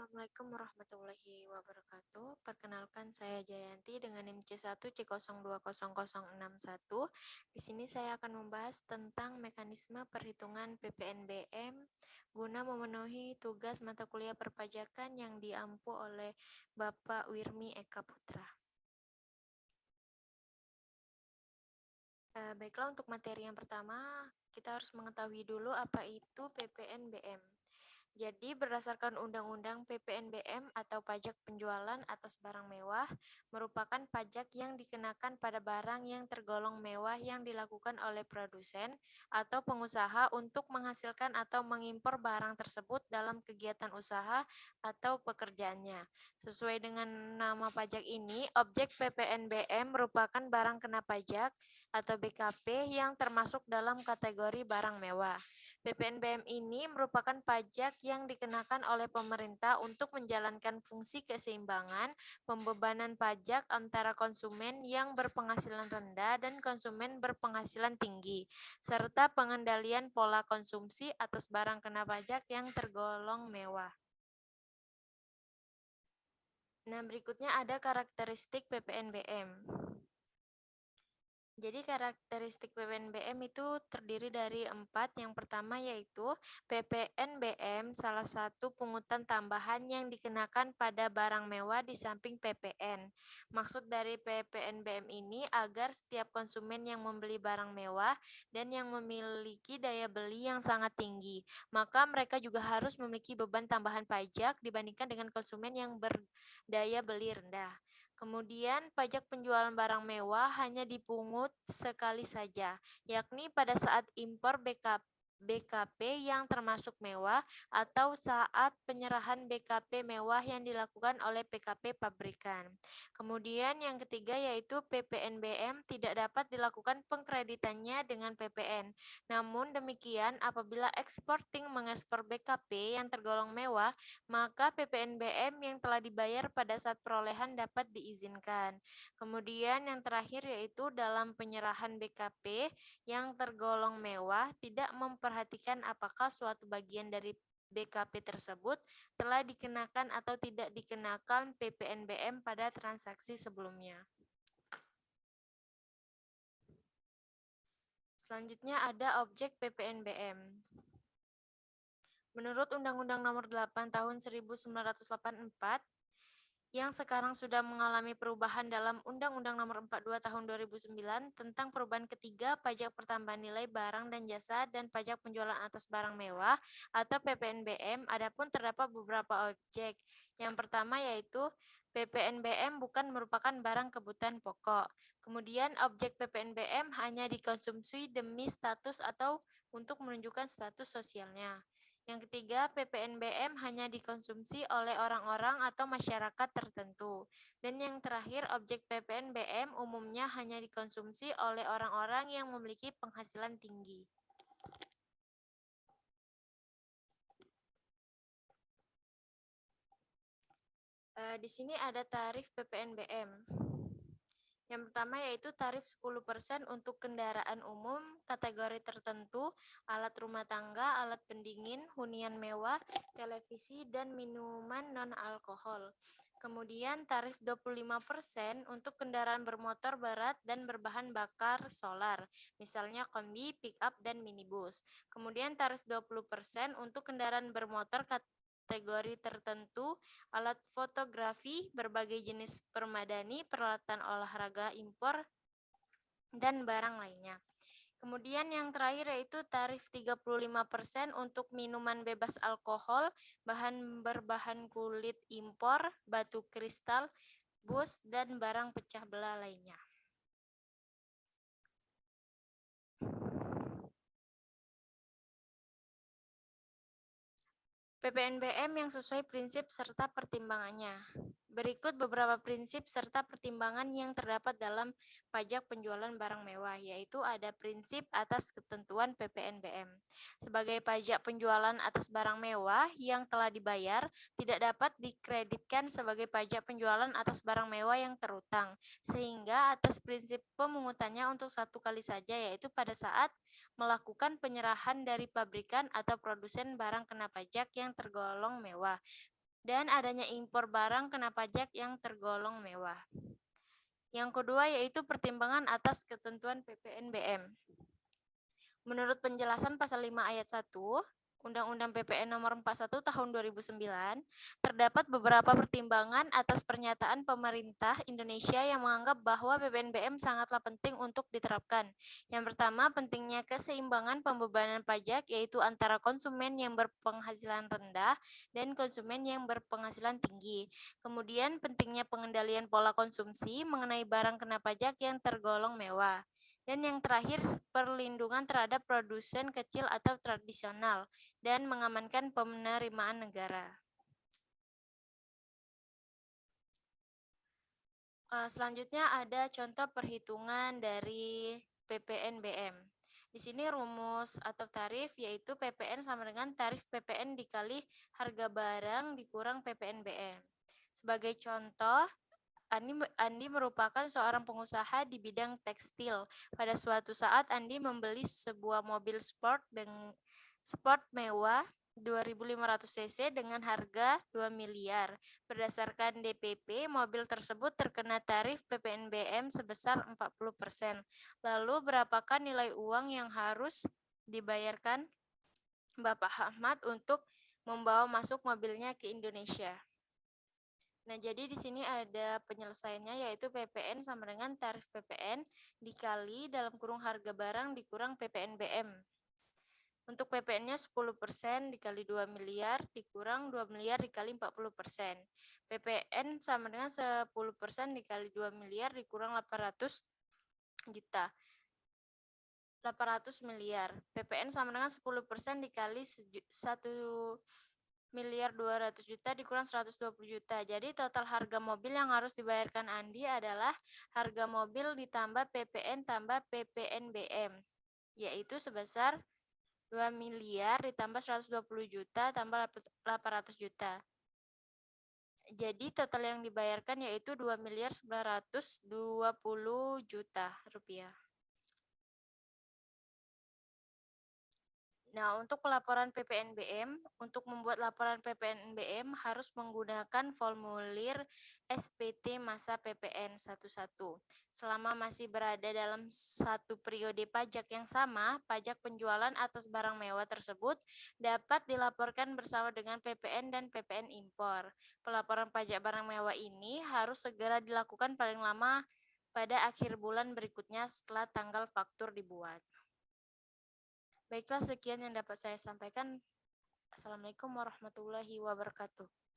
Assalamualaikum warahmatullahi wabarakatuh. Perkenalkan saya Jayanti dengan NIM C1C020061. Di sini saya akan membahas tentang mekanisme perhitungan PPNBM guna memenuhi tugas mata kuliah perpajakan yang diampu oleh Bapak Wirmi Eka Putra. Baiklah, untuk materi yang pertama, kita harus mengetahui dulu apa itu PPNBM. Jadi, berdasarkan Undang-Undang PPNBM atau pajak penjualan atas barang mewah, merupakan pajak yang dikenakan pada barang yang tergolong mewah yang dilakukan oleh produsen atau pengusaha untuk menghasilkan atau mengimpor barang tersebut dalam kegiatan usaha atau pekerjaannya. Sesuai dengan nama pajak ini, objek PPNBM merupakan barang kena pajak atau BKP yang termasuk dalam kategori barang mewah. PPNBM ini merupakan pajak yang dikenakan oleh pemerintah untuk menjalankan fungsi keseimbangan pembebanan pajak antara konsumen yang berpenghasilan rendah dan konsumen berpenghasilan tinggi, serta pengendalian pola konsumsi atas barang kena pajak yang tergolong mewah. Nah, berikutnya ada karakteristik PPNBM. Jadi karakteristik PPNBM itu terdiri dari 4. Yang pertama yaitu PPNBM salah satu pungutan tambahan yang dikenakan pada barang mewah di samping PPN. Maksud dari PPNBM ini agar setiap konsumen yang membeli barang mewah dan yang memiliki daya beli yang sangat tinggi, maka mereka juga harus memiliki beban tambahan pajak dibandingkan dengan konsumen yang berdaya beli rendah. Kemudian, pajak penjualan barang mewah hanya dipungut sekali saja, yakni pada saat impor BKP yang termasuk mewah atau saat penyerahan BKP mewah yang dilakukan oleh PKP pabrikan. Kemudian yang ketiga yaitu PPNBM tidak dapat dilakukan pengkreditannya dengan PPN. Namun demikian apabila eksporting mengekspor BKP yang tergolong mewah, maka PPNBM yang telah dibayar pada saat perolehan dapat diizinkan. Kemudian yang terakhir yaitu dalam penyerahan BKP yang tergolong mewah tidak memperhatikan apakah suatu bagian dari BKP tersebut telah dikenakan atau tidak dikenakan PPNBM pada transaksi sebelumnya. Selanjutnya ada objek PPNBM. Menurut Undang-Undang Nomor 8 Tahun 1984, yang sekarang sudah mengalami perubahan dalam Undang-Undang Nomor 42 Tahun 2009 tentang perubahan ketiga pajak pertambahan nilai barang dan jasa dan pajak penjualan atas barang mewah atau PPNBM. Adapun terdapat beberapa objek. Yang pertama yaitu PPNBM bukan merupakan barang kebutuhan pokok. Kemudian objek PPNBM hanya dikonsumsi demi status atau untuk menunjukkan status sosialnya. Yang ketiga, PPNBM hanya dikonsumsi oleh orang-orang atau masyarakat tertentu. Dan yang terakhir, objek PPNBM umumnya hanya dikonsumsi oleh orang-orang yang memiliki penghasilan tinggi. Di sini ada tarif PPNBM. Yang pertama yaitu tarif 10% untuk kendaraan umum, kategori tertentu, alat rumah tangga, alat pendingin, hunian mewah, televisi, dan minuman non-alkohol. Kemudian tarif 25% untuk kendaraan bermotor berat dan berbahan bakar solar, misalnya kombi, pick-up, dan minibus. Kemudian tarif 20% untuk kendaraan bermotor kategori tertentu, alat fotografi, berbagai jenis permadani, peralatan olahraga impor, dan barang lainnya. Kemudian yang terakhir yaitu tarif 35% untuk minuman bebas alkohol, bahan berbahan kulit impor, batu kristal, bus, dan barang pecah belah lainnya. PPNBM yang sesuai prinsip serta pertimbangannya. Berikut beberapa prinsip serta pertimbangan yang terdapat dalam pajak penjualan barang mewah, yaitu ada prinsip atas ketentuan PPNBM. Sebagai pajak penjualan atas barang mewah yang telah dibayar, tidak dapat dikreditkan sebagai pajak penjualan atas barang mewah yang terutang, sehingga atas prinsip pemungutannya untuk satu kali saja, yaitu pada saat melakukan penyerahan dari pabrikan atau produsen barang kena pajak yang tergolong mewah. dan adanya impor barang kena pajak yang tergolong mewah. Yang kedua yaitu pertimbangan atas ketentuan PPNBM. Menurut penjelasan pasal 5 ayat 1, Undang-Undang PPN nomor 41 tahun 2009, terdapat beberapa pertimbangan atas pernyataan pemerintah Indonesia yang menganggap bahwa PPNBM sangatlah penting untuk diterapkan. Yang pertama, pentingnya keseimbangan pembebanan pajak, yaitu antara konsumen yang berpenghasilan rendah dan konsumen yang berpenghasilan tinggi. Kemudian, pentingnya pengendalian pola konsumsi mengenai barang kena pajak yang tergolong mewah. Dan yang terakhir, perlindungan terhadap produsen kecil atau tradisional dan mengamankan penerimaan negara. Selanjutnya ada contoh perhitungan dari PPNBM. Di sini rumus atau tarif yaitu PPN sama dengan tarif PPN dikali harga barang dikurang PPNBM. Sebagai contoh, Andi merupakan seorang pengusaha di bidang tekstil. Pada suatu saat Andi membeli sebuah mobil sport mewah 2.500 cc dengan harga 2 miliar. Berdasarkan DPP, mobil tersebut terkena tarif PPNBM sebesar 40%. Lalu berapakah nilai uang yang harus dibayarkan Bapak Ahmad untuk membawa masuk mobilnya ke Indonesia? Nah, jadi di sini ada penyelesaiannya yaitu PPN sama dengan tarif PPN dikali dalam kurung harga barang dikurang PPNBM. Untuk PPN-nya 10% dikali 2 miliar dikurang 2 miliar dikali 40%. PPN sama dengan 10% dikali 2 miliar dikurang 800 juta. 800 miliar. PPN sama dengan 10% dikali 1 miliar 200 juta dikurang 120 juta. Jadi total harga mobil yang harus dibayarkan Andi adalah harga mobil ditambah PPN tambah PPNBM, yaitu sebesar 2 miliar ditambah 120 juta tambah 800 juta. Jadi total yang dibayarkan yaitu 2 miliar 920 juta rupiah. Nah, untuk pelaporan PPNBM, untuk membuat laporan PPNBM harus menggunakan formulir SPT masa PPN 11. Selama masih berada dalam satu periode pajak yang sama, pajak penjualan atas barang mewah tersebut dapat dilaporkan bersama dengan PPN dan PPN impor. Pelaporan pajak barang mewah ini harus segera dilakukan paling lama pada akhir bulan berikutnya setelah tanggal faktur dibuat. Baiklah, sekian yang dapat saya sampaikan. Assalamualaikum warahmatullahi wabarakatuh.